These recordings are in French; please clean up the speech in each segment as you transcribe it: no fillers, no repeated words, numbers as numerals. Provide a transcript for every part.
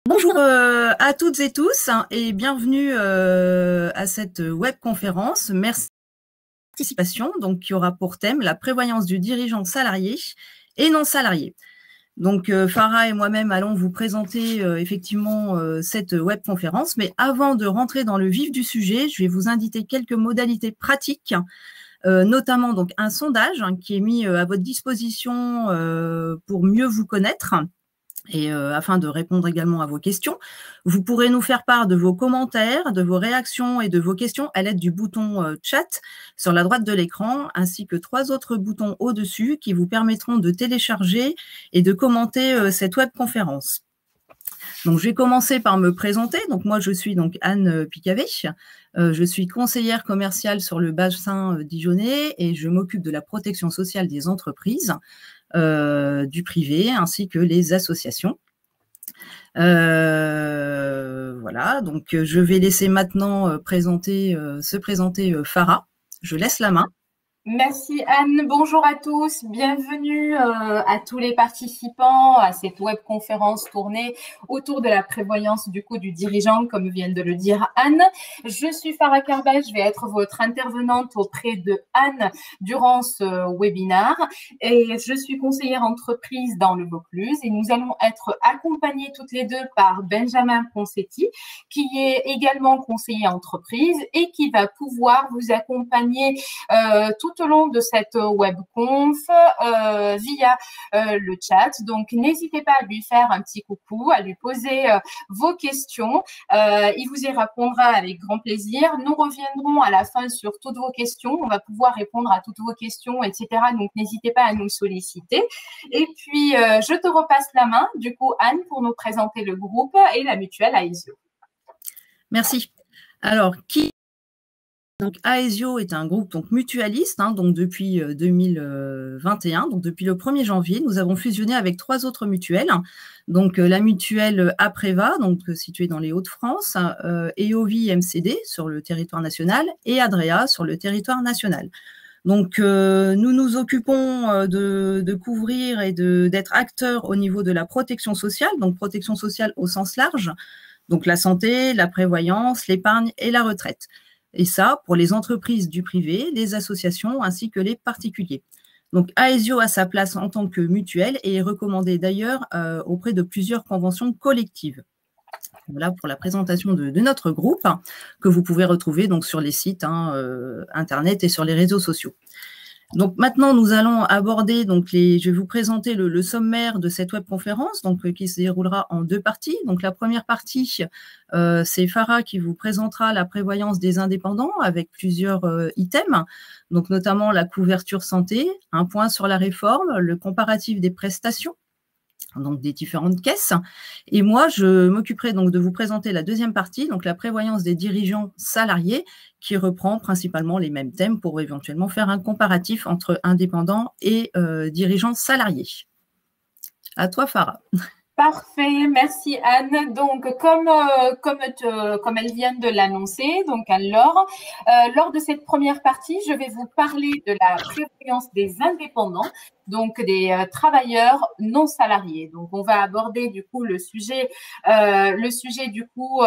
Bonjour à toutes et tous et bienvenue à cette webconférence. Merci de votre participation, donc qui aura pour thème la prévoyance du dirigeant salarié et non salarié. Donc Farah et moi-même allons vous présenter effectivement cette webconférence, mais avant de rentrer dans le vif du sujet, je vais vous indiquer quelques modalités pratiques, notamment donc un sondage qui est mis à votre disposition pour mieux vous connaître. Et afin de répondre également à vos questions, vous pourrez nous faire part de vos commentaires, de vos réactions et de vos questions à l'aide du bouton chat sur la droite de l'écran, ainsi que 3 autres boutons au-dessus qui vous permettront de télécharger et de commenter cette webconférence. Donc, je vais commencer par me présenter. Donc, moi, je suis donc Anne Picavet. Je suis conseillère commerciale sur le bassin dijonnais et je m'occupe de la protection sociale des entreprises, du privé ainsi que les associations. Voilà, donc je vais laisser maintenant se présenter Farah. Je laisse la main. Merci Anne, bonjour à tous, bienvenue à tous les participants à cette webconférence tournée autour de la prévoyance du dirigeant, comme vient de le dire Anne. Je suis Farah Karbel, je vais être votre intervenante auprès de Anne durant ce webinaire et je suis conseillère entreprise dans le Vaucluse et nous allons être accompagnées toutes les deux par Benjamin Ponsetti qui est également conseiller entreprise et qui va pouvoir vous accompagner tout au long de cette webconf via le chat. Donc, n'hésitez pas à lui faire un petit coucou, à lui poser vos questions. Il vous y répondra avec grand plaisir. Nous reviendrons à la fin sur toutes vos questions. On va pouvoir répondre à toutes vos questions, etc. Donc, n'hésitez pas à nous solliciter. Et puis, je te repasse la main, du coup, Anne, pour nous présenter le groupe et la mutuelle Aesio. Merci. Alors, donc Aesio est un groupe donc mutualiste, donc depuis 2021, donc depuis le 1er janvier, nous avons fusionné avec 3 autres mutuelles. Donc la mutuelle Apreva, donc située dans les Hauts-de-France, Eovi MCD sur le territoire national et Adrea sur le territoire national. Donc nous nous occupons de couvrir et d'être acteurs au niveau de la protection sociale, donc protection sociale au sens large, donc la santé, la prévoyance, l'épargne et la retraite. Et ça, pour les entreprises du privé, les associations ainsi que les particuliers. Donc, Aesio a sa place en tant que mutuelle et est recommandé d'ailleurs auprès de plusieurs conventions collectives. Voilà pour la présentation de notre groupe que vous pouvez retrouver donc sur les sites internet et sur les réseaux sociaux. Donc maintenant, nous allons aborder, je vais vous présenter le sommaire de cette webconférence, qui se déroulera en 2 parties. Donc la première partie, c'est Farah qui vous présentera la prévoyance des indépendants avec plusieurs items, donc notamment la couverture santé, un point sur la réforme, le comparatif des prestations, donc des différentes caisses. Et moi, je m'occuperai donc de vous présenter la deuxième partie, donc la prévoyance des dirigeants salariés, qui reprend principalement les mêmes thèmes pour éventuellement faire un comparatif entre indépendants et dirigeants salariés. À toi, Farah. Parfait, merci Anne. Donc, comme elle vient de l'annoncer, donc alors, lors de cette première partie, je vais vous parler de la prévoyance des indépendants, donc des travailleurs non salariés. Donc, on va aborder du coup le sujet du coup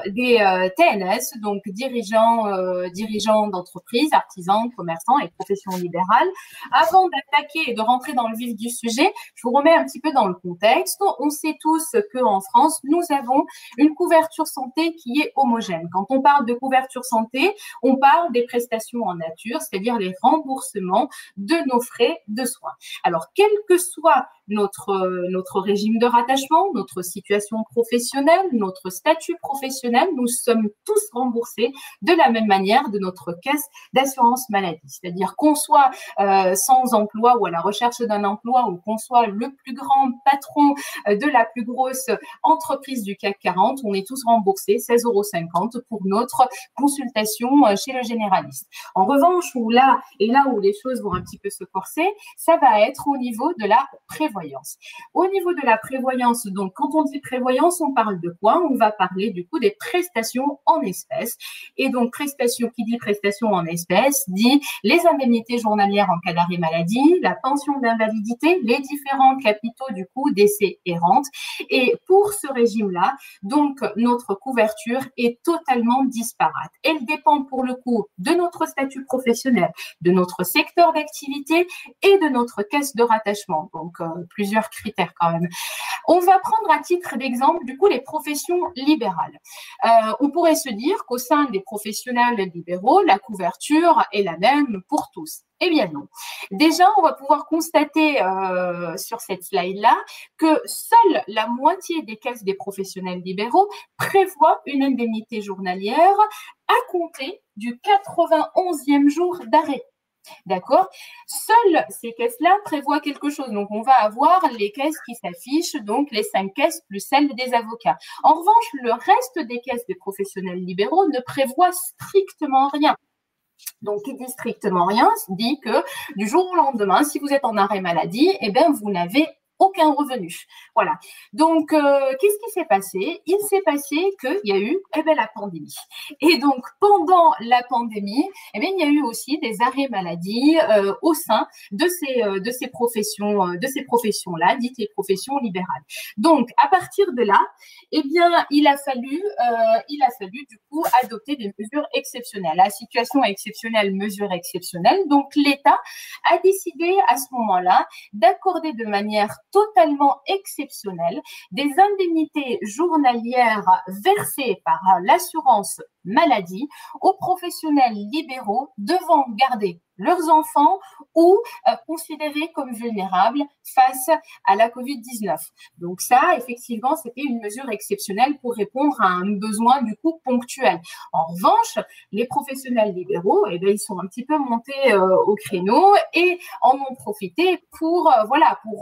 des TNS, donc dirigeants d'entreprise, artisans, commerçants et professions libérales. Avant d'attaquer et de rentrer dans le vif du sujet, je vous remets un petit peu dans le contexte. On sait tous qu'en France, nous avons une couverture santé qui est homogène. Quand on parle de couverture santé, on parle des prestations en nature, c'est-à-dire les remboursements de nos frais de soins. Alors, quel que soit notre régime de rattachement, notre situation professionnelle, notre statut professionnel, nous sommes tous remboursés de la même manière de notre caisse d'assurance maladie. C'est-à-dire qu'on soit sans emploi ou à la recherche d'un emploi ou qu'on soit le plus grand patron de la plus grosse entreprise du CAC 40, on est tous remboursés 16,50 € pour notre consultation chez le généraliste. En revanche, là où les choses vont un petit peu se corser, ça va être au niveau de la prévoyance. prévoyance. Au niveau de la prévoyance, donc quand on dit prévoyance, on parle de quoi? On va parler du coup des prestations en espèces. Et donc prestation, qui dit prestation en espèces, dit les indemnités journalières en cas d'arrêt maladie, la pension d'invalidité, les différents capitaux du coup décès et rente. Et pour ce régime-là, donc notre couverture est totalement disparate. Elle dépend pour le coup de notre statut professionnel, de notre secteur d'activité et de notre caisse de rattachement. Donc plusieurs critères quand même. On va prendre à titre d'exemple du coup les professions libérales. On pourrait se dire qu'au sein des professionnels libéraux, la couverture est la même pour tous. Eh bien non. Déjà, on va pouvoir constater sur cette slide-là que seule la moitié des caisses des professionnels libéraux prévoient une indemnité journalière à compter du 91e jour d'arrêt. D'accord? Seules ces caisses-là prévoient quelque chose. Donc, on va avoir les caisses qui s'affichent, donc les 5 caisses plus celles des avocats. En revanche, le reste des caisses des professionnels libéraux ne prévoit strictement rien. Donc, qui dit strictement rien, dit que du jour au lendemain, si vous êtes en arrêt maladie, eh bien, vous n'avez aucun revenu. Voilà. Donc, qu'est-ce qui s'est passé? Il s'est passé qu'il y a eu la pandémie. Et donc, pendant la pandémie, eh bien, il y a eu aussi des arrêts maladie au sein de ces professions-là, dites les professions libérales. Donc, à partir de là, eh bien, il a fallu du coup adopter des mesures exceptionnelles. La situation exceptionnelle, mesure exceptionnelle. Donc, l'État a décidé à ce moment-là d'accorder de manière totalement exceptionnelle des indemnités journalières versées par l'assurance maladie aux professionnels libéraux devant garder leurs enfants ou considérés comme vulnérables face à la Covid-19. Donc ça, effectivement, c'était une mesure exceptionnelle pour répondre à un besoin du coup ponctuel. En revanche, les professionnels libéraux, eh bien, ils sont un petit peu montés au créneau et en ont profité pour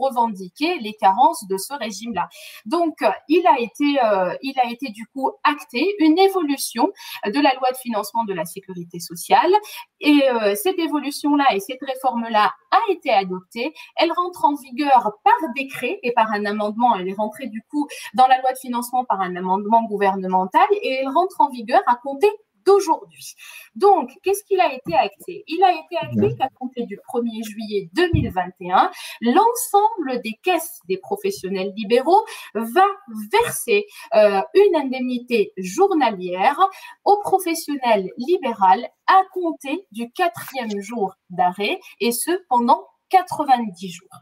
revendiquer les carences de ce régime-là. Donc, il a été du coup acté une évolution de la loi de financement de la sécurité sociale. Et cette évolution-là et cette réforme-là a été adoptée. Elle rentre en vigueur par décret et par un amendement. Elle est rentrée du coup dans la loi de financement par un amendement gouvernemental et elle rentre en vigueur à compter d'aujourd'hui. Donc, qu'est-ce qu'il a été acté? Il a été acté qu'à compter du 1er juillet 2021, l'ensemble des caisses des professionnels libéraux va verser une indemnité journalière aux professionnels libéraux à compter du 4e jour d'arrêt et ce pendant 90 jours.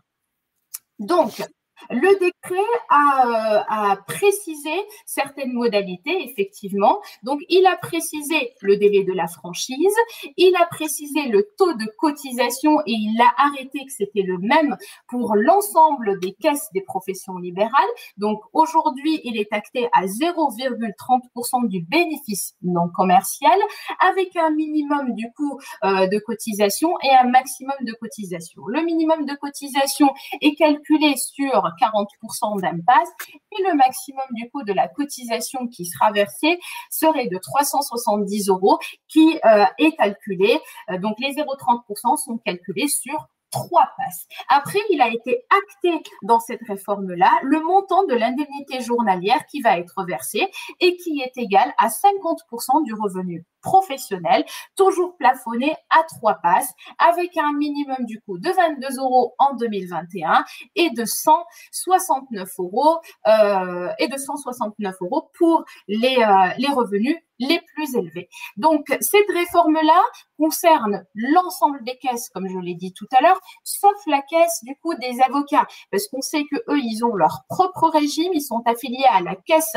Donc, le décret a précisé certaines modalités, effectivement. Donc, il a précisé le délai de la franchise, il a précisé le taux de cotisation et il a arrêté que c'était le même pour l'ensemble des caisses des professions libérales. Donc, aujourd'hui, il est acté à 0,30% du bénéfice non commercial avec un minimum du coût de cotisation et un maximum de cotisation. Le minimum de cotisation est calculé sur 40% d'impasse et le maximum du coût de la cotisation qui sera versée serait de 370 € qui est calculé. Donc, les 0,30% sont calculés sur 3 passes. Après, il a été acté dans cette réforme-là le montant de l'indemnité journalière qui va être versée et qui est égal à 50% du revenu professionnel, toujours plafonné à 3 passes, avec un minimum du coup de 22 € en 2021 et de 169 € pour les revenus les plus élevés. Donc, cette réforme-là concerne l'ensemble des caisses, comme je l'ai dit tout à l'heure, sauf la caisse du coup des avocats, parce qu'on sait que eux, ils ont leur propre régime, ils sont affiliés à la caisse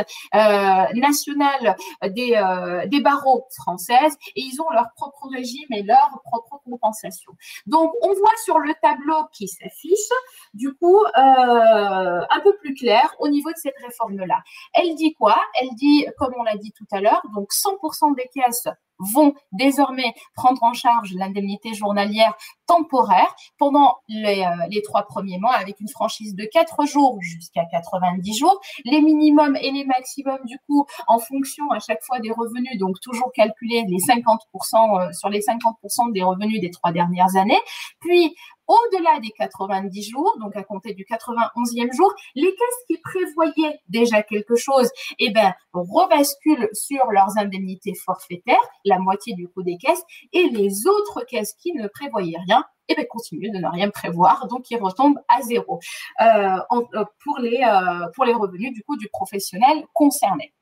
nationale des barreaux françaises et ils ont leur propre régime et leur propre compensation. Donc, on voit sur le tableau qui s'affiche, du coup, un peu plus clair au niveau de cette réforme-là. Elle dit quoi? Elle dit, comme on l'a dit tout à l'heure, donc 100% des caisses vont désormais prendre en charge l'indemnité journalière temporaire pendant les 3 premiers mois avec une franchise de 4 jours jusqu'à 90 jours. Les minimums et les maximums, du coup, en fonction à chaque fois des revenus, donc toujours calculer les 50% sur les 50% des revenus des 3 dernières années. Puis, au-delà des 90 jours, donc à compter du 91e jour, les caisses qui prévoyaient déjà quelque chose, eh ben, rebasculent sur leurs indemnités forfaitaires, la moitié du coût des caisses, et les autres caisses qui ne prévoyaient rien, eh ben, continuent de ne rien prévoir, donc ils retombent à zéro pour les revenus du coup du professionnel concerné.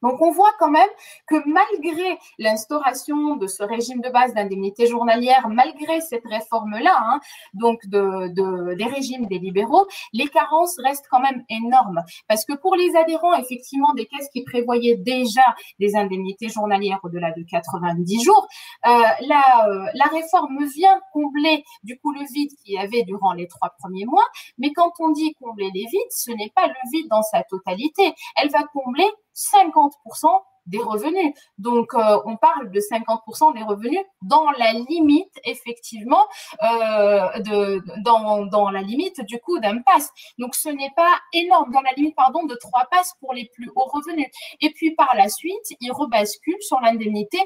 Donc, on voit quand même que malgré l'instauration de ce régime de base d'indemnité journalière, malgré cette réforme-là, donc des régimes des libéraux, les carences restent quand même énormes. Parce que pour les adhérents, effectivement, des caisses qui prévoyaient déjà des indemnités journalières au-delà de 90 jours, la réforme vient combler du coup le vide qu'il y avait durant les 3 premiers mois. Mais quand on dit combler les vides, ce n'est pas le vide dans sa totalité. Elle va combler 50% des revenus. Donc, on parle de 50% des revenus dans la limite, effectivement, dans la limite du coup d'un pass. Donc, ce n'est pas énorme, dans la limite, pardon, de 3 passes pour les plus hauts revenus. Et puis, par la suite, ils rebasculent sur l'indemnité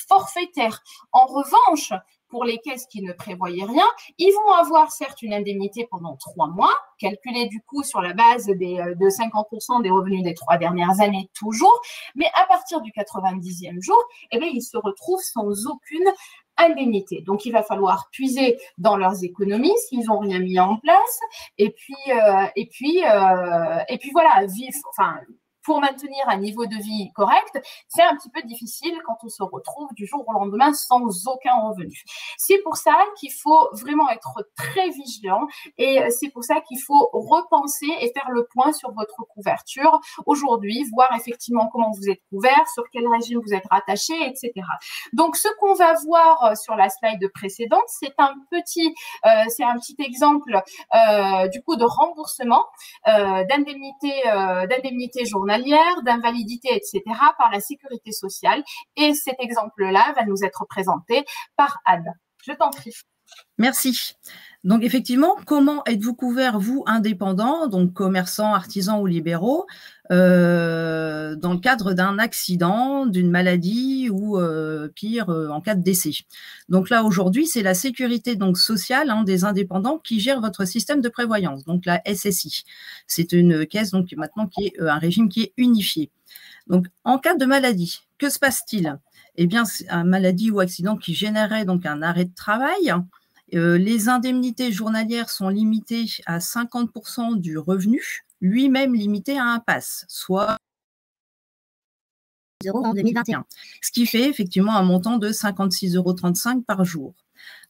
forfaitaire. En revanche, pour les caisses qui ne prévoyaient rien, ils vont avoir certes une indemnité pendant 3 mois, calculée du coup sur la base de 50% des revenus des 3 dernières années toujours, mais à partir du 90e jour, eh bien, ils se retrouvent sans aucune indemnité. Donc, il va falloir puiser dans leurs économies s'ils n'ont rien mis en place, et puis voilà, pour maintenir un niveau de vie correct, c'est un petit peu difficile quand on se retrouve du jour au lendemain sans aucun revenu. C'est pour ça qu'il faut vraiment être très vigilant et c'est pour ça qu'il faut repenser et faire le point sur votre couverture aujourd'hui, voir effectivement comment vous êtes couvert, sur quel régime vous êtes rattaché, etc. Donc, ce qu'on va voir sur la slide précédente, c'est un petit exemple du coup de remboursement d'indemnité journalière, d'invalidité, etc. par la sécurité sociale. Et cet exemple-là va nous être présenté par Anne. Je t'en prie. Merci. Donc, effectivement, comment êtes-vous couvert, vous, indépendants, donc commerçants, artisans ou libéraux, dans le cadre d'un accident, d'une maladie ou pire, en cas de décès? Donc là, aujourd'hui, c'est la sécurité sociale des indépendants qui gère votre système de prévoyance, donc la SSI. C'est une caisse donc maintenant qui est un régime qui est unifié. Donc, en cas de maladie, que se passe-t-il? Eh bien, c'est une maladie ou accident qui générait donc un arrêt de travail. Les indemnités journalières sont limitées à 50% du revenu, lui-même limité à un pass, soit € en 2021, ce qui fait effectivement un montant de 56,35 € par jour.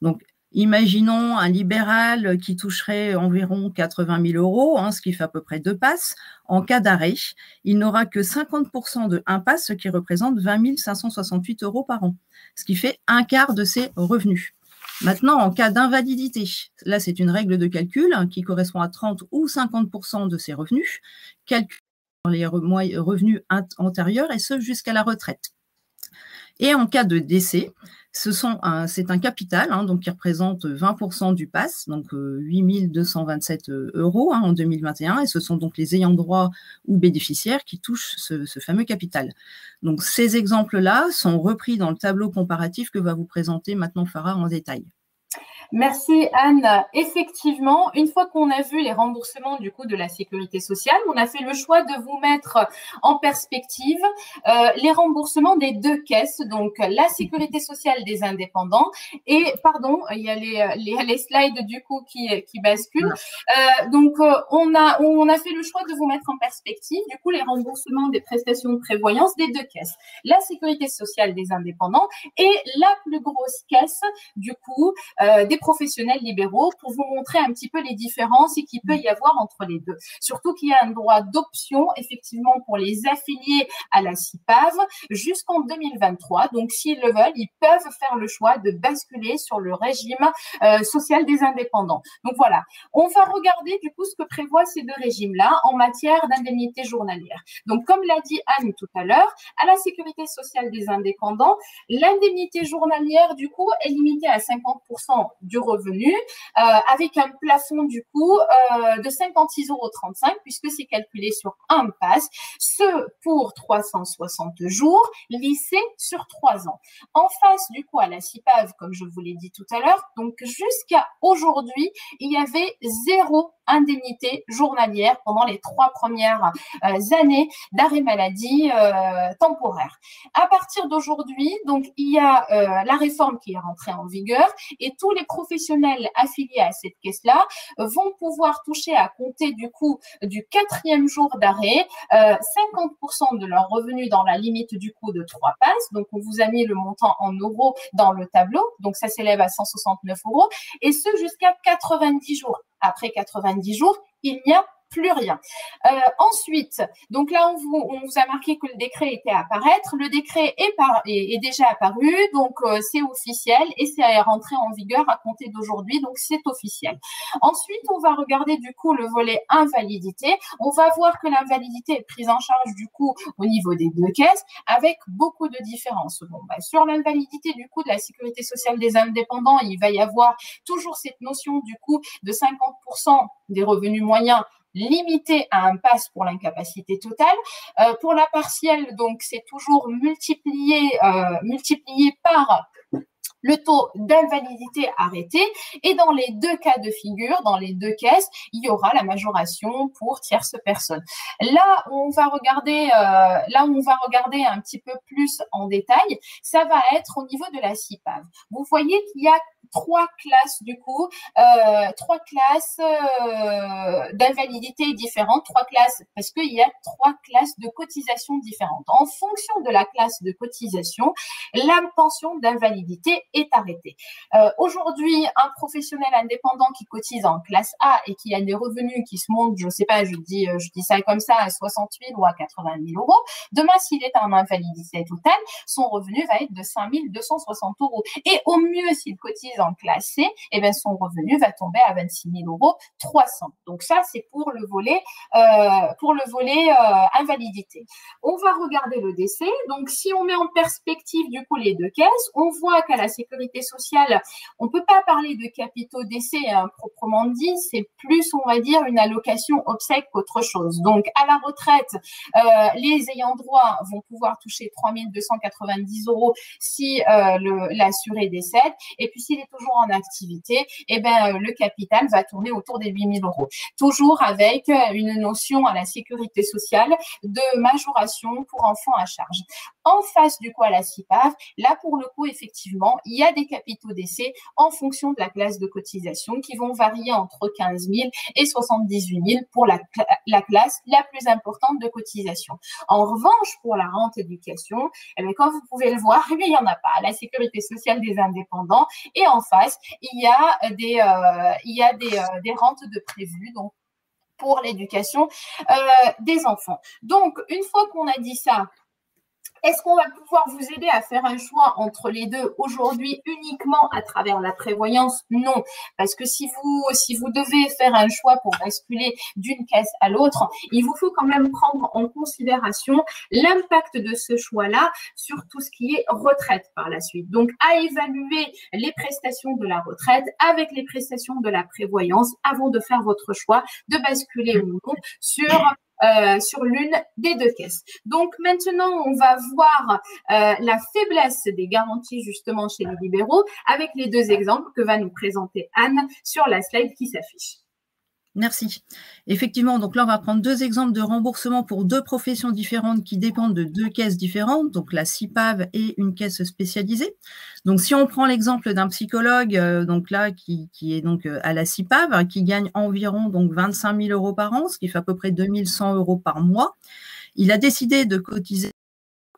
Donc, imaginons un libéral qui toucherait environ 80 000 €, ce qui fait à peu près 2 passes. En cas d'arrêt, il n'aura que 50% de un pass, ce qui représente 20 568 € par an, ce qui fait un quart de ses revenus. Maintenant, en cas d'invalidité, là, c'est une règle de calcul qui correspond à 30 ou 50% de ses revenus, calculés sur les revenus antérieurs et ce jusqu'à la retraite. Et en cas de décès, c'est un capital donc qui représente 20% du pass, donc 8 227 € en 2021, et ce sont donc les ayants droit ou bénéficiaires qui touchent ce fameux capital. Donc ces exemples-là sont repris dans le tableau comparatif que va vous présenter maintenant Farah en détail. Merci Anne. Effectivement, une fois qu'on a vu les remboursements du coup de la sécurité sociale, on a fait le choix de vous mettre en perspective les remboursements des 2 caisses, donc la sécurité sociale des indépendants et pardon, il y a les slides du coup qui basculent. Donc on a fait le choix de vous mettre en perspective du coup les remboursements des prestations de prévoyance des 2 caisses, la sécurité sociale des indépendants et la plus grosse caisse du coup des professionnels libéraux pour vous montrer un petit peu les différences et qu'il peut y avoir entre les deux. Surtout qu'il y a un droit d'option, effectivement, pour les affiliés à la CIPAV jusqu'en 2023. Donc, s'ils le veulent, ils peuvent faire le choix de basculer sur le régime social des indépendants. Donc, voilà. On va regarder, du coup, ce que prévoient ces deux régimes-là en matière d'indemnité journalière. Donc, comme l'a dit Anne tout à l'heure, à la sécurité sociale des indépendants, l'indemnité journalière, du coup, est limitée à 50% du revenu, avec un plafond, du coup, de 56,35 € puisque c'est calculé sur un pass, ce pour 360 jours, lissé sur 3 ans. En face, du coup, à la CIPAV, comme je vous l'ai dit tout à l'heure, donc jusqu'à aujourd'hui, il y avait 0 indemnité journalière pendant les 3 premières années d'arrêt maladie temporaire. À partir d'aujourd'hui, donc il y a la réforme qui est rentrée en vigueur et tous les professionnels affiliés à cette caisse-là vont pouvoir toucher à compter du coup du 4e jour d'arrêt 50% de leurs revenus dans la limite du coup de 3 passes. Donc on vous a mis le montant en euros dans le tableau, donc ça s'élève à 169 € et ce jusqu'à 90 jours. Après 90 jours, il n'y a plus rien. Ensuite, donc là, on vous a marqué que le décret était à apparaître. Le décret est déjà apparu, donc c'est officiel et c'est rentré en vigueur à compter d'aujourd'hui, donc c'est officiel. Ensuite, on va regarder du coup le volet invalidité. On va voir que l'invalidité est prise en charge du coup au niveau des deux caisses avec beaucoup de différences. Bon, sur l'invalidité du coup de la sécurité sociale des indépendants, il va y avoir toujours cette notion du coup de 50% des revenus moyens limité à un pass pour l'incapacité totale. Pour la partielle, donc, c'est toujours multiplié par le taux d'invalidité arrêté. Et dans les deux cas de figure, dans les deux caisses, il y aura la majoration pour tierces personnes. Là, on va regarder un petit peu plus en détail. Ça va être au niveau de la CIPAV. Vous voyez qu'il y a 3 classes du coup, 3 classes d'invalidité différentes, 3 classes parce qu'il y a 3 classes de cotisation différentes. En fonction de la classe de cotisation, la pension d'invalidité est arrêtée. Aujourd'hui, un professionnel indépendant qui cotise en classe A et qui a des revenus qui se montent, je sais pas, je dis ça comme ça, à 60 000 ou à 80 000 €. Demain, s'il est en invalidité totale, son revenu va être de 5 260 €. Et au mieux, s'il cotise en classe C, eh bien, son revenu va tomber à 26 300 €. Donc ça, c'est pour le volet invalidité. On va regarder le décès. Donc, si on met en perspective du coup les deux caisses, on voit qu'à la sécurité sociale, on ne peut pas parler de capitaux décès proprement dit. C'est plus, on va dire, une allocation obsèque qu'autre chose. Donc, à la retraite, les ayants droit vont pouvoir toucher 3 290 € si l'assuré décède. Et puis, s'il est toujours en activité, eh ben, le capital va tourner autour des 8 000 €. Toujours avec une notion à la sécurité sociale de majoration pour enfants à charge. En face du coup à la CIPAV, là pour le coup effectivement, il y a des capitaux décès en fonction de la classe de cotisation qui vont varier entre 15 000 et 78 000 pour la classe la plus importante de cotisation. En revanche, pour la rente éducation, eh bien, comme vous pouvez le voir, eh bien, il n'y en a pas. La sécurité sociale des indépendants et en face, il y a des rentes de prévues, donc pour l'éducation des enfants. Donc, une fois qu'on a dit ça, est-ce qu'on va pouvoir vous aider à faire un choix entre les deux aujourd'hui uniquement à travers la prévoyance? Non, parce que si vous devez faire un choix pour basculer d'une caisse à l'autre, il vous faut quand même prendre en considération l'impact de ce choix-là sur tout ce qui est retraite par la suite. Donc, à évaluer les prestations de la retraite avec les prestations de la prévoyance avant de faire votre choix de basculer ou non sur l'une des deux caisses. Donc maintenant, on va voir la faiblesse des garanties justement chez les libéraux avec les deux exemples que va nous présenter Anne sur la slide qui s'affiche. Merci. Effectivement, donc là, on va prendre 2 exemples de remboursement pour 2 professions différentes qui dépendent de 2 caisses différentes, donc la CIPAV et une caisse spécialisée. Donc, si on prend l'exemple d'un psychologue, donc là, qui est donc à la CIPAV, qui gagne environ donc 25 000 € par an, ce qui fait à peu près 2 100 € par mois, il a décidé de cotiser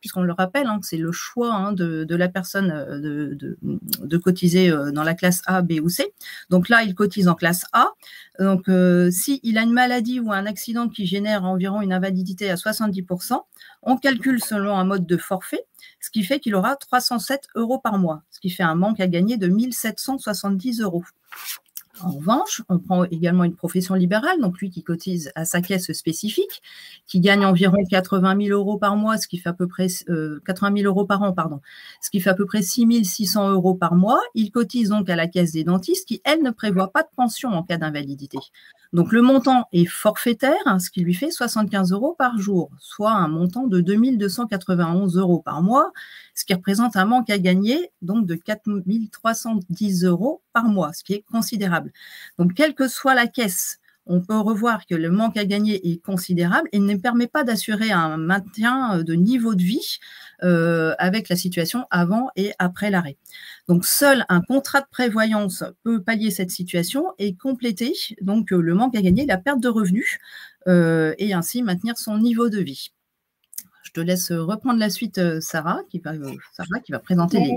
puisqu'on le rappelle, hein, que c'est le choix hein, de la personne de cotiser dans la classe A, B ou C. Donc là, il cotise en classe A. Donc, s'il a une maladie ou un accident qui génère environ une invalidité à 70%, on calcule selon un mode de forfait, ce qui fait qu'il aura 307 € par mois, ce qui fait un manque à gagner de 1 770 €. En revanche, on prend également une profession libérale, donc lui qui cotise à sa caisse spécifique, qui gagne environ 80 000 € par mois, ce qui fait à peu près 80 000 € par an, pardon, ce qui fait à peu près 6 600 € par mois. Il cotise donc à la caisse des dentistes, qui elle ne prévoit pas de pension en cas d'invalidité. Donc le montant est forfaitaire, hein, ce qui lui fait 75 € par jour, soit un montant de 2 291 € par mois, ce qui représente un manque à gagner donc de 4 310 € par mois, ce qui est considérable. Donc, quelle que soit la caisse, on peut revoir que le manque à gagner est considérable et ne permet pas d'assurer un maintien de niveau de vie avec la situation avant et après l'arrêt. Donc, seul un contrat de prévoyance peut pallier cette situation et compléter donc le manque à gagner, la perte de revenus et ainsi maintenir son niveau de vie. Je te laisse reprendre la suite, Sarah, qui va présenter les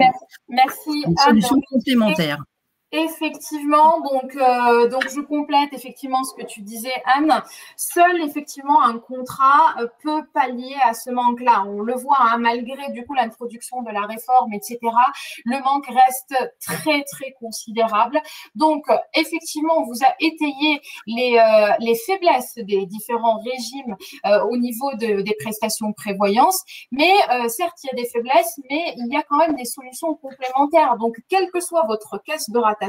solutions complémentaires. Effectivement, donc je complète effectivement ce que tu disais, Anne. Seul effectivement un contrat peut pallier à ce manque-là. On le voit, hein, malgré du coup l'introduction de la réforme, etc. Le manque reste très très considérable. Donc effectivement, on vous a étayé les faiblesses des différents régimes au niveau des prestations de prévoyance. Mais certes, il y a des faiblesses, mais il y a quand même des solutions complémentaires. Donc, quelle que soit votre caisse de rattachement,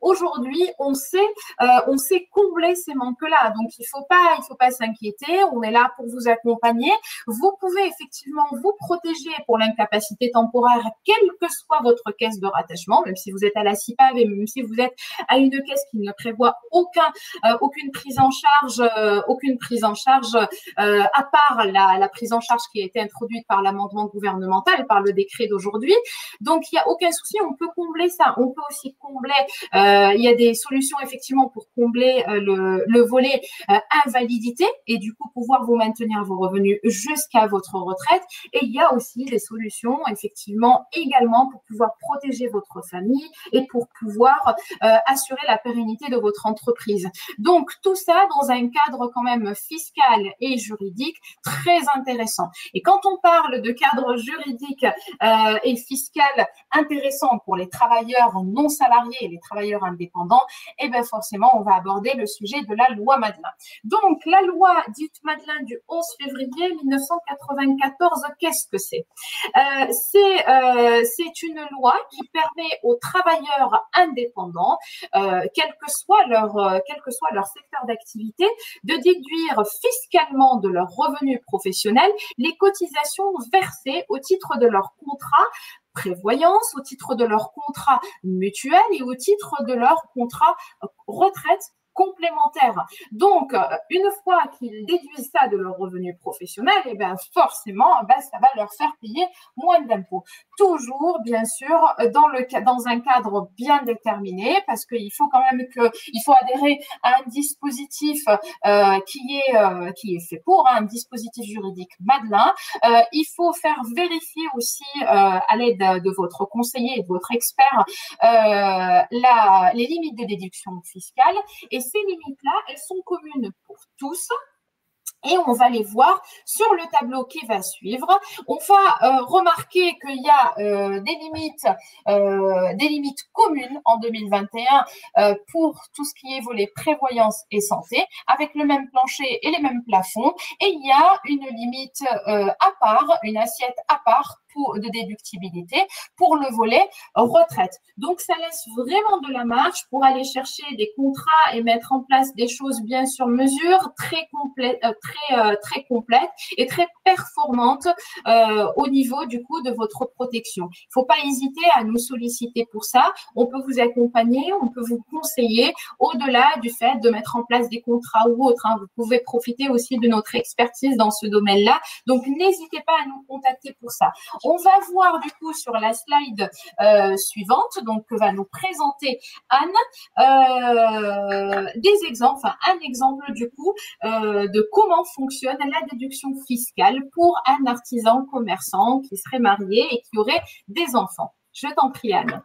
aujourd'hui, on sait combler ces manques-là. Donc, il faut pas s'inquiéter. On est là pour vous accompagner. Vous pouvez effectivement vous protéger pour l'incapacité temporaire, quelle que soit votre caisse de rattachement, même si vous êtes à la CIPAV et même si vous êtes à une caisse qui ne prévoit aucune prise en charge, à part la prise en charge qui a été introduite par l'amendement gouvernemental, par le décret d'aujourd'hui. Donc, il n'y a aucun souci. On peut combler ça. On peut aussi combler. Il y a des solutions effectivement pour combler le volet invalidité et du coup pouvoir vous maintenir vos revenus jusqu'à votre retraite. Et il y a aussi des solutions effectivement également pour pouvoir protéger votre famille et pour pouvoir assurer la pérennité de votre entreprise. Donc tout ça dans un cadre quand même fiscal et juridique très intéressant. Et quand on parle de cadre juridique et fiscal intéressant pour les travailleurs non salariés et les travailleurs indépendants, et bien forcément, on va aborder le sujet de la loi Madelin. Donc, la loi dite Madelin du 11 février 1994, qu'est-ce que c'est? C'est une loi qui permet aux travailleurs indépendants, quel que soit leur secteur d'activité, de déduire fiscalement de leurs revenus professionnels les cotisations versées au titre de leur contrat prévoyance, au titre de leur contrat mutuel et au titre de leur contrat retraite complémentaire. Donc, une fois qu'ils déduisent ça de leur revenu professionnel, et bien forcément, ça va leur faire payer moins d'impôts. Toujours, bien sûr, dans un cadre bien déterminé, parce qu'il faut quand même il faut adhérer à un dispositif qui est fait pour, un dispositif juridique Madelin. Il faut faire vérifier aussi, à l'aide de votre conseiller et de votre expert, les limites de déduction fiscale. Et ces limites-là, elles sont communes pour tous. Et on va les voir sur le tableau qui va suivre. On va remarquer qu'il y a des limites communes en 2021 pour tout ce qui est volet prévoyance et santé, avec le même plancher et les mêmes plafonds. Et il y a une limite à part, une assiette à part de déductibilité pour le volet retraite. Donc, ça laisse vraiment de la marge pour aller chercher des contrats et mettre en place des choses bien sur mesure, très complètes et très performantes au niveau du coup de votre protection. Il ne faut pas hésiter à nous solliciter pour ça. On peut vous accompagner, on peut vous conseiller au-delà du fait de mettre en place des contrats ou autres. Vous pouvez profiter aussi de notre expertise dans ce domaine-là. Donc, n'hésitez pas à nous contacter pour ça. On va voir du coup sur la slide suivante, donc que va nous présenter Anne, des exemples, enfin un exemple du coup de comment fonctionne la déduction fiscale pour un artisan commerçant qui serait marié et qui aurait des enfants. Je t'en prie, Anne.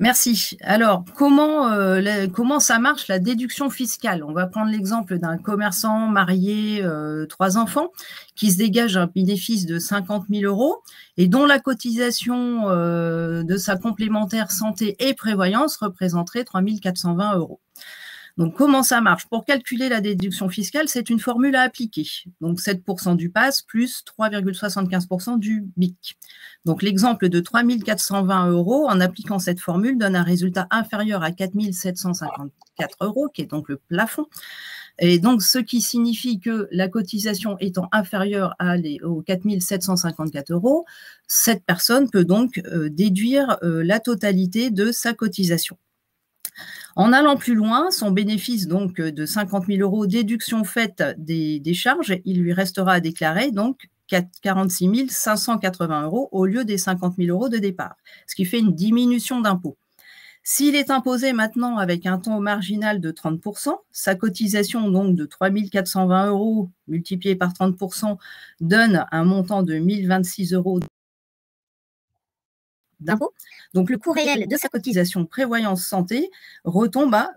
Merci. Alors, comment ça marche la déduction fiscale? On va prendre l'exemple d'un commerçant marié, 3 enfants, qui se dégage un bénéfice de 50 000 € et dont la cotisation de sa complémentaire santé et prévoyance représenterait 3 420 €. Donc, comment ça marche? Pour calculer la déduction fiscale, c'est une formule à appliquer. Donc, 7% du PAS plus 3,75% du BIC. Donc, l'exemple de 3 420 €, en appliquant cette formule, donne un résultat inférieur à 4 754 €, qui est donc le plafond. Et donc, ce qui signifie que la cotisation étant inférieure aux 4 754 €, cette personne peut donc déduire la totalité de sa cotisation. En allant plus loin, son bénéfice donc de 50 000 € déduction faite des charges, il lui restera à déclarer donc 46 580 € au lieu des 50 000 € de départ, ce qui fait une diminution d'impôt. S'il est imposé maintenant avec un taux marginal de 30%, sa cotisation donc de 3 420 € multipliée par 30% donne un montant de 1 026 € d'impôt. Donc, le coût réel de sa cotisation prévoyance santé retombe à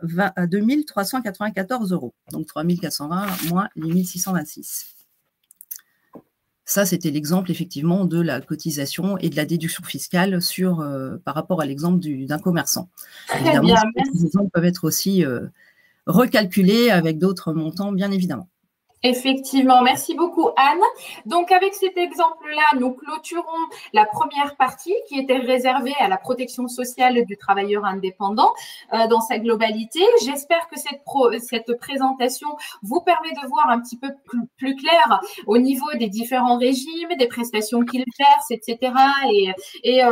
2 394 €. Donc, 3 420 moins les 1 626. Ça, c'était l'exemple effectivement de la cotisation et de la déduction fiscale par rapport à l'exemple d'un commerçant. Très bien, merci. Les exemples peuvent être aussi recalculés avec d'autres montants, bien évidemment. Effectivement, merci beaucoup Anne. Donc avec cet exemple-là, nous clôturons la première partie qui était réservée à la protection sociale du travailleur indépendant dans sa globalité. J'espère que cette présentation vous permet de voir un petit peu plus clair au niveau des différents régimes, des prestations qu'il verse, etc. et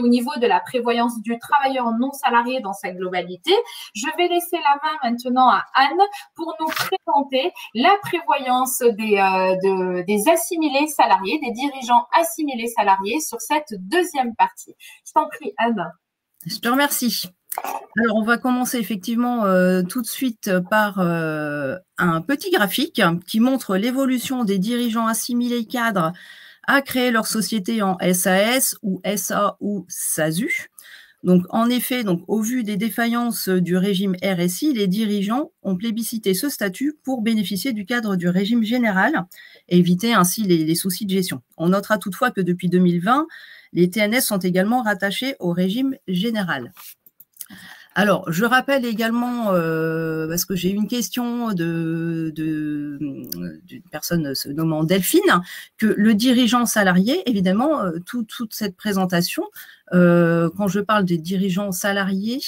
au niveau de la prévoyance du travailleur non salarié dans sa globalité. Je vais laisser la main maintenant à Anne pour nous présenter la prévoyance des assimilés salariés, des dirigeants assimilés salariés sur cette deuxième partie. Je t'en prie, Anne. Je te remercie. Alors, on va commencer effectivement tout de suite par un petit graphique qui montre l'évolution des dirigeants assimilés cadres à créer leur société en SAS ou SA ou SASU. Donc, en effet, au vu des défaillances du régime RSI, les dirigeants ont plébiscité ce statut pour bénéficier du cadre du régime général et éviter ainsi les soucis de gestion. On notera toutefois que depuis 2020, les TNS sont également rattachés au régime général. Alors, je rappelle également, parce que j'ai eu une question d'une personne se nommant Delphine, que le dirigeant salarié, évidemment, toute cette présentation, quand je parle des dirigeants salariés,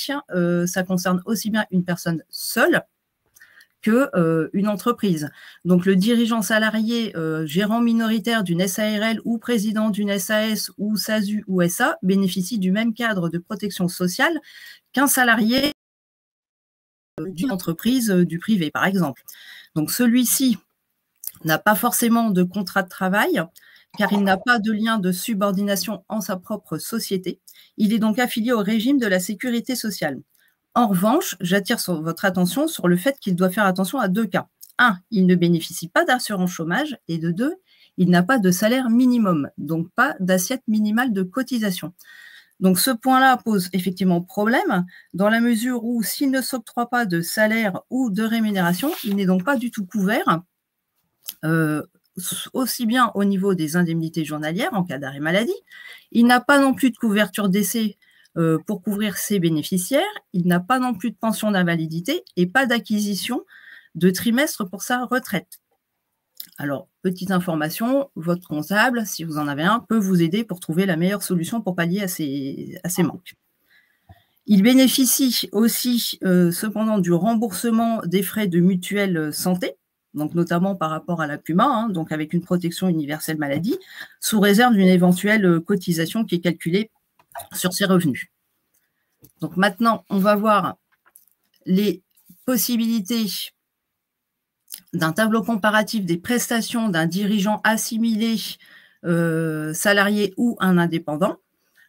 ça concerne aussi bien une personne seule qu'une entreprise. Donc, le dirigeant salarié, gérant minoritaire d'une SARL ou président d'une SAS ou SASU ou SA bénéficie du même cadre de protection sociale qu'un salarié d'une entreprise du privé, par exemple. Donc, celui-ci n'a pas forcément de contrat de travail, car il n'a pas de lien de subordination en sa propre société. Il est donc affilié au régime de la sécurité sociale. En revanche, j'attire votre attention sur le fait qu'il doit faire attention à 2 cas. 1, il ne bénéficie pas d'assurance chômage, et de 2, il n'a pas de salaire minimum, donc pas d'assiette minimale de cotisation. Donc, ce point-là pose effectivement problème dans la mesure où s'il ne s'octroie pas de salaire ou de rémunération, il n'est donc pas du tout couvert, aussi bien au niveau des indemnités journalières en cas d'arrêt maladie. Il n'a pas non plus de couverture décès pour couvrir ses bénéficiaires. Il n'a pas non plus de pension d'invalidité et pas d'acquisition de trimestre pour sa retraite. Alors, petite information, votre comptable, si vous en avez un, peut vous aider pour trouver la meilleure solution pour pallier à ces manques. Il bénéficie aussi cependant du remboursement des frais de mutuelle santé, donc notamment par rapport à la PUMA, donc avec une protection universelle maladie, sous réserve d'une éventuelle cotisation qui est calculée sur ses revenus. Donc maintenant, on va voir les possibilités d'un tableau comparatif des prestations d'un dirigeant assimilé salarié ou un indépendant.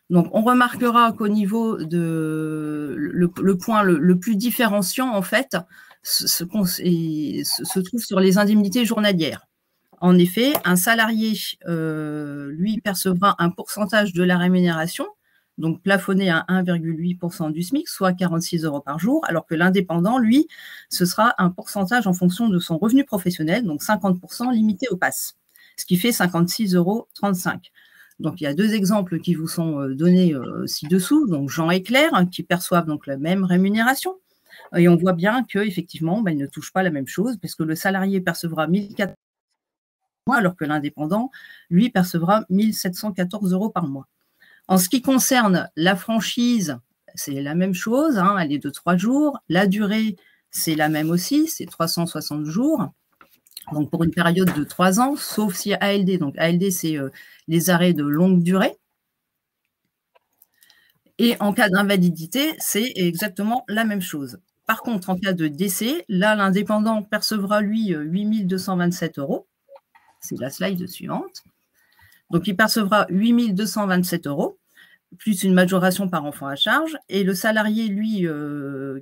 Donc, on remarquera qu'au niveau de le point le plus différenciant, en fait, se trouve sur les indemnités journalières. En effet, un salarié, lui, percevra un pourcentage de la rémunération, donc plafonné à 1,8% du SMIC, soit 46 € par jour, alors que l'indépendant, lui, ce sera un pourcentage en fonction de son revenu professionnel, donc 50% limité au PASS, ce qui fait 56,35 €. Donc, il y a deux exemples qui vous sont donnés ci-dessous. Donc, Jean et Claire, qui perçoivent donc la même rémunération. Et on voit bien qu'effectivement, ils ne touchent pas la même chose, parce que le salarié percevra 1 400 € alors que l'indépendant, lui, percevra 1 714 € par mois. En ce qui concerne la franchise, c'est la même chose, hein, elle est de 3 jours. La durée, c'est la même aussi, c'est 360 jours. Donc, pour une période de 3 ans, sauf si ALD. Donc, ALD, c'est les arrêts de longue durée. Et en cas d'invalidité, c'est exactement la même chose. Par contre, en cas de décès, là, l'indépendant percevra, lui, 8 227 €. C'est la slide suivante. Donc, il percevra 8 227 €, plus une majoration par enfant à charge. Et le salarié, lui,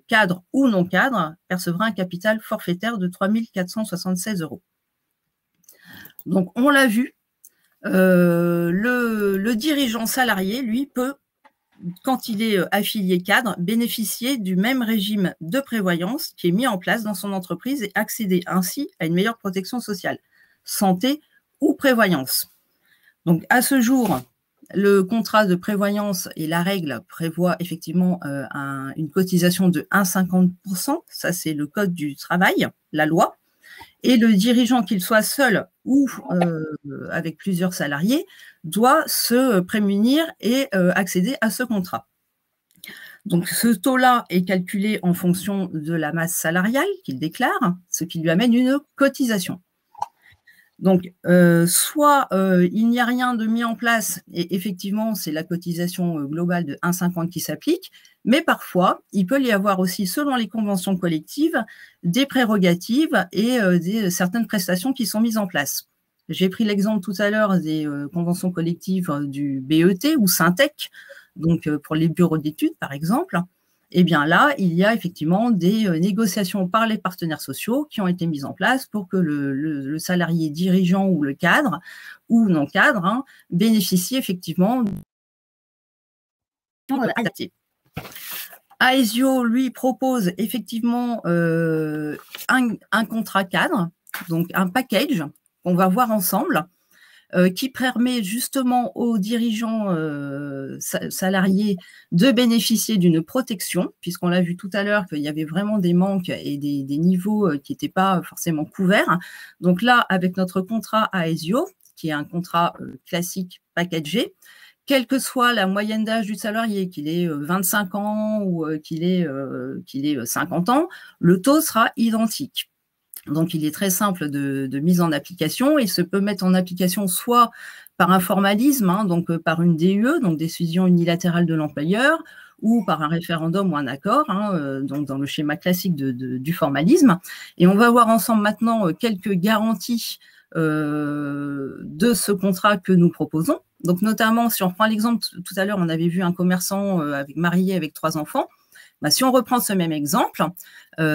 cadre ou non cadre, percevra un capital forfaitaire de 3 476 €. Donc, on l'a vu, le dirigeant salarié, lui, peut, quand il est affilié cadre, bénéficier du même régime de prévoyance qui est mis en place dans son entreprise et accéder ainsi à une meilleure protection sociale, santé ou prévoyance. Donc, à ce jour, le contrat de prévoyance et la règle prévoient effectivement une cotisation de 1,50%. Ça, c'est le code du travail, la loi. Et le dirigeant, qu'il soit seul ou avec plusieurs salariés, doit se prémunir et accéder à ce contrat. Donc, ce taux-là est calculé en fonction de la masse salariale qu'il déclare, ce qui lui amène une cotisation. Donc, soit il n'y a rien de mis en place et effectivement, c'est la cotisation globale de 1,50 qui s'applique, mais parfois, il peut y avoir aussi, selon les conventions collectives, des prérogatives et certaines prestations qui sont mises en place. J'ai pris l'exemple tout à l'heure des conventions collectives du BET ou Syntec, donc pour les bureaux d'études, par exemple. Eh bien là, il y a effectivement des négociations par les partenaires sociaux qui ont été mises en place pour que le salarié dirigeant ou le cadre ou non cadre bénéficie effectivement adapté. Aesio, lui, propose effectivement un contrat cadre, donc un package qu'on va voir ensemble, qui permet justement aux dirigeants salariés de bénéficier d'une protection, puisqu'on l'a vu tout à l'heure qu'il y avait vraiment des manques et des niveaux qui n'étaient pas forcément couverts. Donc là, avec notre contrat Aesio, qui est un contrat classique packagé, quelle que soit la moyenne d'âge du salarié, qu'il ait 25 ans ou qu'il ait 50 ans, le taux sera identique. Donc, il est très simple de mise en application et se peut mettre en application soit par un formalisme, donc par une DUE, donc décision unilatérale de l'employeur, ou par un référendum ou un accord, donc dans le schéma classique du formalisme. Et on va voir ensemble maintenant quelques garanties de ce contrat que nous proposons. Donc, notamment, si on prend l'exemple, tout à l'heure, on avait vu un commerçant marié avec 3 enfants. Si on reprend ce même exemple,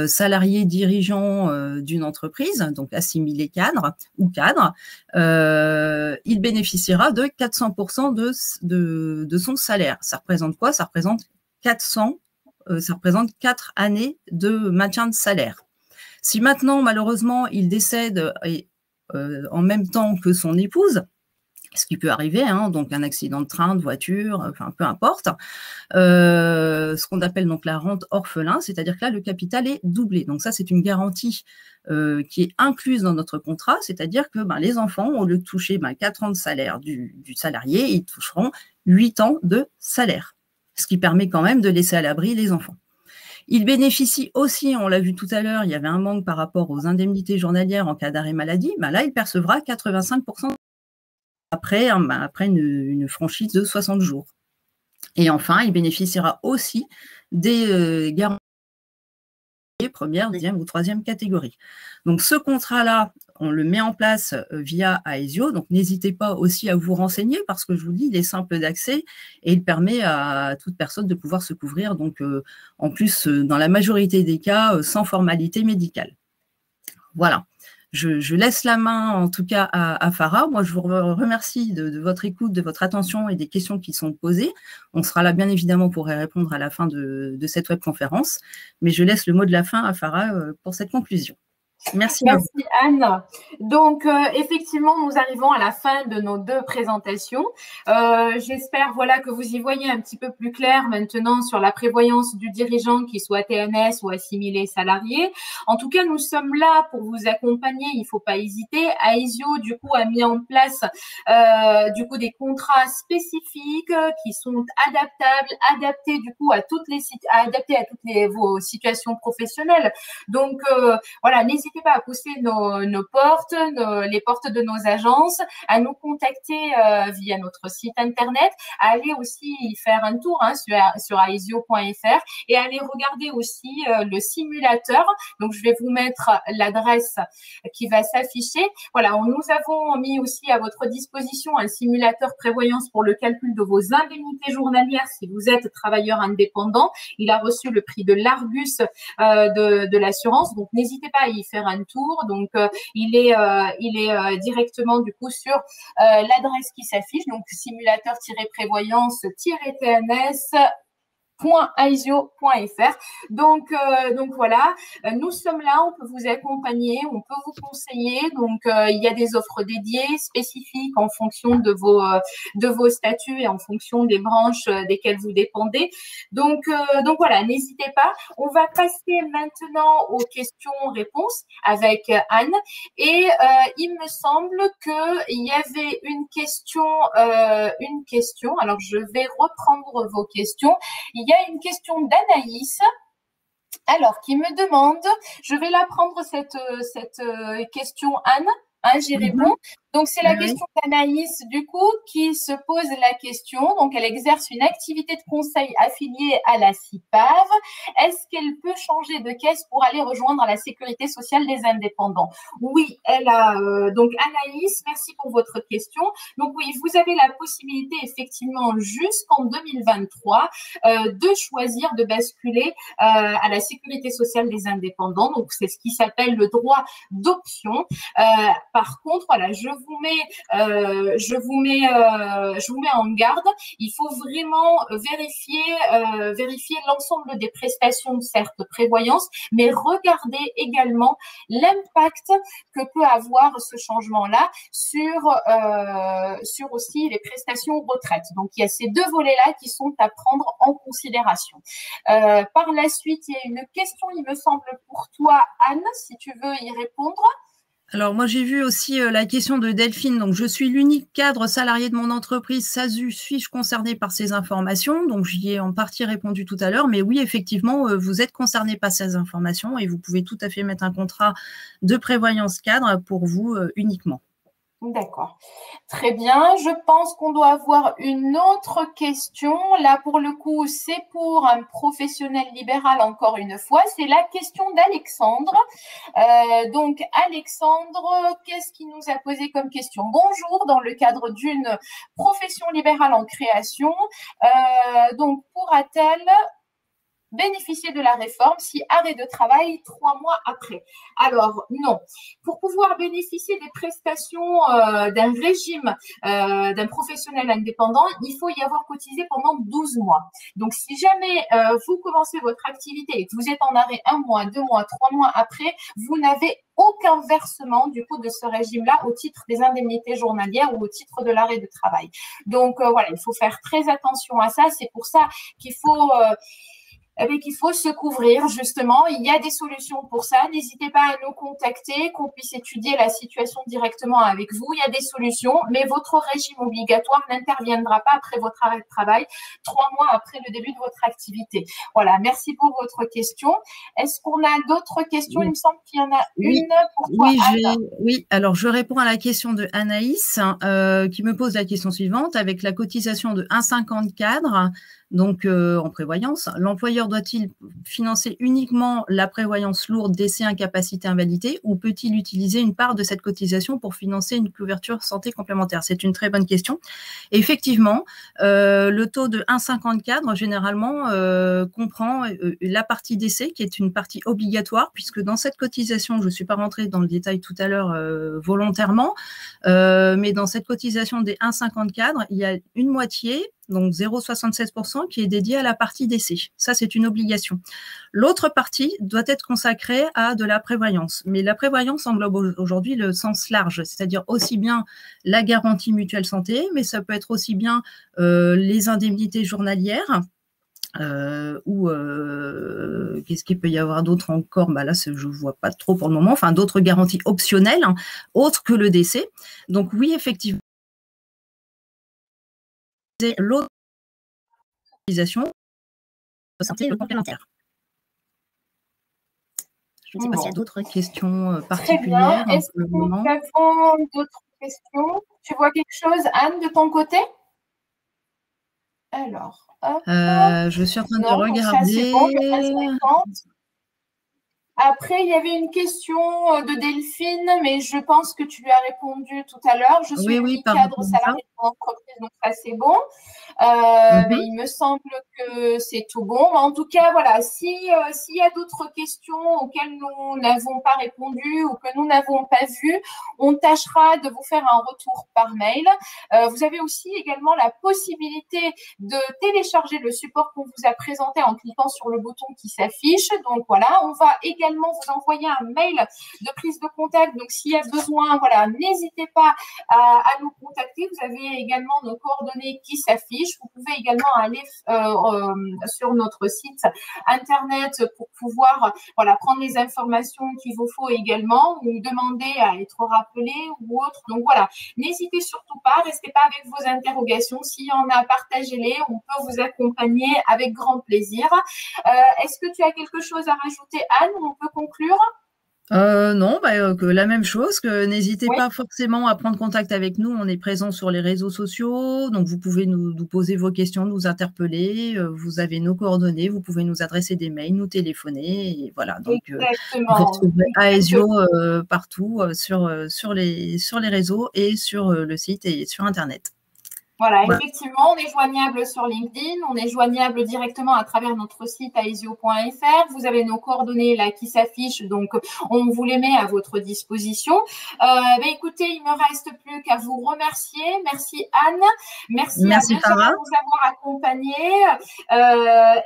salarié dirigeant d'une entreprise, donc assimilé cadre ou cadre, il bénéficiera de 400% de son salaire. Ça représente quoi? Ça représente 4 années de maintien de salaire. Si maintenant, malheureusement, il décède en même temps que son épouse, ce qui peut arriver, donc un accident de train, de voiture, enfin peu importe, ce qu'on appelle donc la rente orphelin, c'est-à-dire que là, le capital est doublé. Donc ça, c'est une garantie qui est incluse dans notre contrat, c'est-à-dire que les enfants, au lieu de toucher 4 ans de salaire du salarié, ils toucheront 8 ans de salaire, ce qui permet quand même de laisser à l'abri les enfants. Il bénéficie aussi, on l'a vu tout à l'heure, il y avait un manque par rapport aux indemnités journalières en cas d'arrêt maladie, là, il percevra 85% après une franchise de 60 jours. Et enfin, il bénéficiera aussi des garanties première, deuxième ou troisième catégorie. Donc, ce contrat-là, on le met en place via Aesio. Donc, n'hésitez pas aussi à vous renseigner parce que je vous dis, il est simple d'accès et il permet à toute personne de pouvoir se couvrir. Donc, en plus, dans la majorité des cas, sans formalité médicale. Voilà. Je laisse la main, en tout cas, à Farah. Moi, je vous remercie de votre écoute, de votre attention et des questions qui sont posées. On sera là, bien évidemment, pour y répondre à la fin de cette webconférence. Mais je laisse le mot de la fin à Farah pour cette conclusion. Merci. Merci Anne. Donc effectivement, nous arrivons à la fin de nos deux présentations. J'espère voilà que vous y voyez un petit peu plus clair maintenant sur la prévoyance du dirigeant, qu'il soit TNS ou assimilé salarié. En tout cas, nous sommes là pour vous accompagner. Il ne faut pas hésiter. Aesio du coup a mis en place du coup des contrats spécifiques qui sont adaptés du coup à toutes vos situations professionnelles. Donc voilà, n'hésitez pas à pousser nos portes, les portes de nos agences, à nous contacter via notre site internet, à aller aussi faire un tour sur aesio.fr et à aller regarder aussi le simulateur. Donc, je vais vous mettre l'adresse qui va s'afficher. Voilà, nous avons mis aussi à votre disposition un simulateur prévoyance pour le calcul de vos indemnités journalières si vous êtes travailleur indépendant. Il a reçu le prix de l'Argus de l'assurance. Donc, n'hésitez pas à y faire un tour. Donc, il est directement du coup sur l'adresse qui s'affiche, donc simulateur-prévoyance-tns .aesio.fr. Donc voilà, nous sommes là, on peut vous accompagner, on peut vous conseiller. Donc il y a des offres dédiées spécifiques en fonction de vos statuts et en fonction des branches desquelles vous dépendez. Donc voilà, n'hésitez pas. On va passer maintenant aux questions-réponses avec Anne. Et il me semble que il y avait une question. Alors je vais reprendre vos questions. Il y a une question d'Anaïs, alors qui me demande, je vais la prendre cette question Anne, j'y réponds. Donc, c'est la question d'Anaïs, du coup, qui se pose la question. Donc, elle exerce une activité de conseil affiliée à la CIPAV. Est-ce qu'elle peut changer de caisse pour aller rejoindre la sécurité sociale des indépendants? Oui, elle a. Donc, Anaïs, merci pour votre question. Donc, oui, vous avez la possibilité, effectivement, jusqu'en 2023, de choisir de basculer à la sécurité sociale des indépendants. Donc, c'est ce qui s'appelle le droit d'option. Par contre, voilà, je vous mets en garde. Il faut vraiment vérifier l'ensemble des prestations, certes prévoyance, mais regardez également l'impact que peut avoir ce changement-là sur aussi les prestations retraite. Donc, il y a ces deux volets-là qui sont à prendre en considération. Par la suite, il y a une question, il me semble, pour toi, Anne, si tu veux y répondre. Alors, moi, j'ai vu aussi la question de Delphine. Donc, je suis l'unique cadre salarié de mon entreprise SASU. Suis-je concerné par ces informations? Donc, j'y ai en partie répondu tout à l'heure. Mais oui, effectivement, vous êtes concerné par ces informations et vous pouvez tout à fait mettre un contrat de prévoyance cadre pour vous uniquement. D'accord. Très bien. Je pense qu'on doit avoir une autre question. Là, pour le coup, c'est pour un professionnel libéral, encore une fois. C'est la question d'Alexandre. Donc, Alexandre, qu'est-ce qu'il nous a posé comme question? Bonjour, dans le cadre d'une profession libérale en création, donc pourra-t-elle bénéficier de la réforme si arrêt de travail 3 mois après? Alors, non. Pour pouvoir bénéficier des prestations d'un régime d'un professionnel indépendant, il faut y avoir cotisé pendant 12 mois. Donc, si jamais vous commencez votre activité et que vous êtes en arrêt 1 mois, 2 mois, 3 mois après, vous n'avez aucun versement du coup de ce régime-là au titre des indemnités journalières ou au titre de l'arrêt de travail. Donc, voilà, il faut faire très attention à ça. C'est pour ça qu'il faut se couvrir, justement. Il y a des solutions pour ça. N'hésitez pas à nous contacter, qu'on puisse étudier la situation directement avec vous. Il y a des solutions, mais votre régime obligatoire n'interviendra pas après votre arrêt de travail, 3 mois après le début de votre activité. Voilà, merci pour votre question. Est-ce qu'on a d'autres questions? Il me semble qu'il y en a une pour toi, Anne. Oui, alors je réponds à la question de Anaïs qui me pose la question suivante. Avec la cotisation de 1,50 cadre, donc en prévoyance. L'employeur doit-il financer uniquement la prévoyance lourde, décès, incapacité, invalidité, ou peut-il utiliser une part de cette cotisation pour financer une couverture santé complémentaire? C'est une très bonne question. Et effectivement, le taux de 1,50 cadre, généralement, comprend la partie décès, qui est une partie obligatoire, puisque dans cette cotisation, je ne suis pas rentrée dans le détail tout à l'heure volontairement, mais dans cette cotisation des 1,50 cadres, il y a une moitié, donc 0,76%, qui est dédiée à la partie décès. Ça, c'est une obligation. L'autre partie doit être consacrée à de la prévoyance. Mais la prévoyance englobe aujourd'hui le sens large, c'est-à-dire aussi bien la garantie mutuelle santé, mais ça peut être aussi bien les indemnités journalières, ou qu'est-ce qu'il peut y avoir d'autre encore? Bah là, je ne vois pas trop pour le moment. Enfin, d'autres garanties optionnelles, hein, autres que le décès. Donc oui, effectivement, c'est l'autre utilisation santé le complémentaire. Je ne sais pas s'il y a d'autres questions particulières. Très bien. Est-ce que nous avons d'autres questions? Tu vois quelque chose, Anne, de ton côté? Alors, hop. Je suis en train de regarder. Bon, après, il y avait une question de Delphine, mais je pense que tu lui as répondu tout à l'heure. Je suis cadre salarié de l'entreprise, donc ça c'est bon. Mais il me semble que c'est tout bon. En tout cas, voilà, s'il y a d'autres questions auxquelles nous n'avons pas répondu ou que nous n'avons pas vues, on tâchera de vous faire un retour par mail. Vous avez aussi également la possibilité de télécharger le support qu'on vous a présenté en cliquant sur le bouton qui s'affiche. Donc voilà, on va également vous envoyer un mail de prise de contact. Donc s'il y a besoin, voilà, n'hésitez pas à nous contacter. Vous avez également nos coordonnées qui s'affichent. Vous pouvez également aller sur notre site internet pour pouvoir prendre les informations qu'il vous faut également ou demander à être rappelé ou autre. Donc voilà, n'hésitez surtout pas, restez pas avec vos interrogations. S'il y en a, partagez-les. On peut vous accompagner avec grand plaisir. Est-ce que tu as quelque chose à rajouter, Anne, ou on peut conclure? Non, que la même chose, que n'hésitez pas forcément à prendre contact avec nous. On est présent sur les réseaux sociaux, donc vous pouvez nous poser vos questions, nous interpeller. Vous avez nos coordonnées, vous pouvez nous adresser des mails, nous téléphoner. Et voilà, donc vous retrouverez Aesio partout sur les réseaux et sur le site et sur Internet. Voilà, effectivement, on est joignable sur LinkedIn, on est joignable directement à travers notre site aesio.fr. Vous avez nos coordonnées là qui s'affichent, donc on vous les met à votre disposition. Écoutez, il ne me reste plus qu'à vous remercier. Merci Anne, merci à Benjamin de nous avoir accompagnés.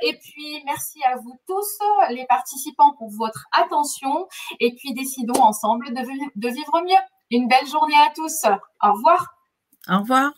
Et puis, merci à vous tous, les participants, pour votre attention. Et puis, décidons ensemble de vivre mieux. Une belle journée à tous. Au revoir. Au revoir.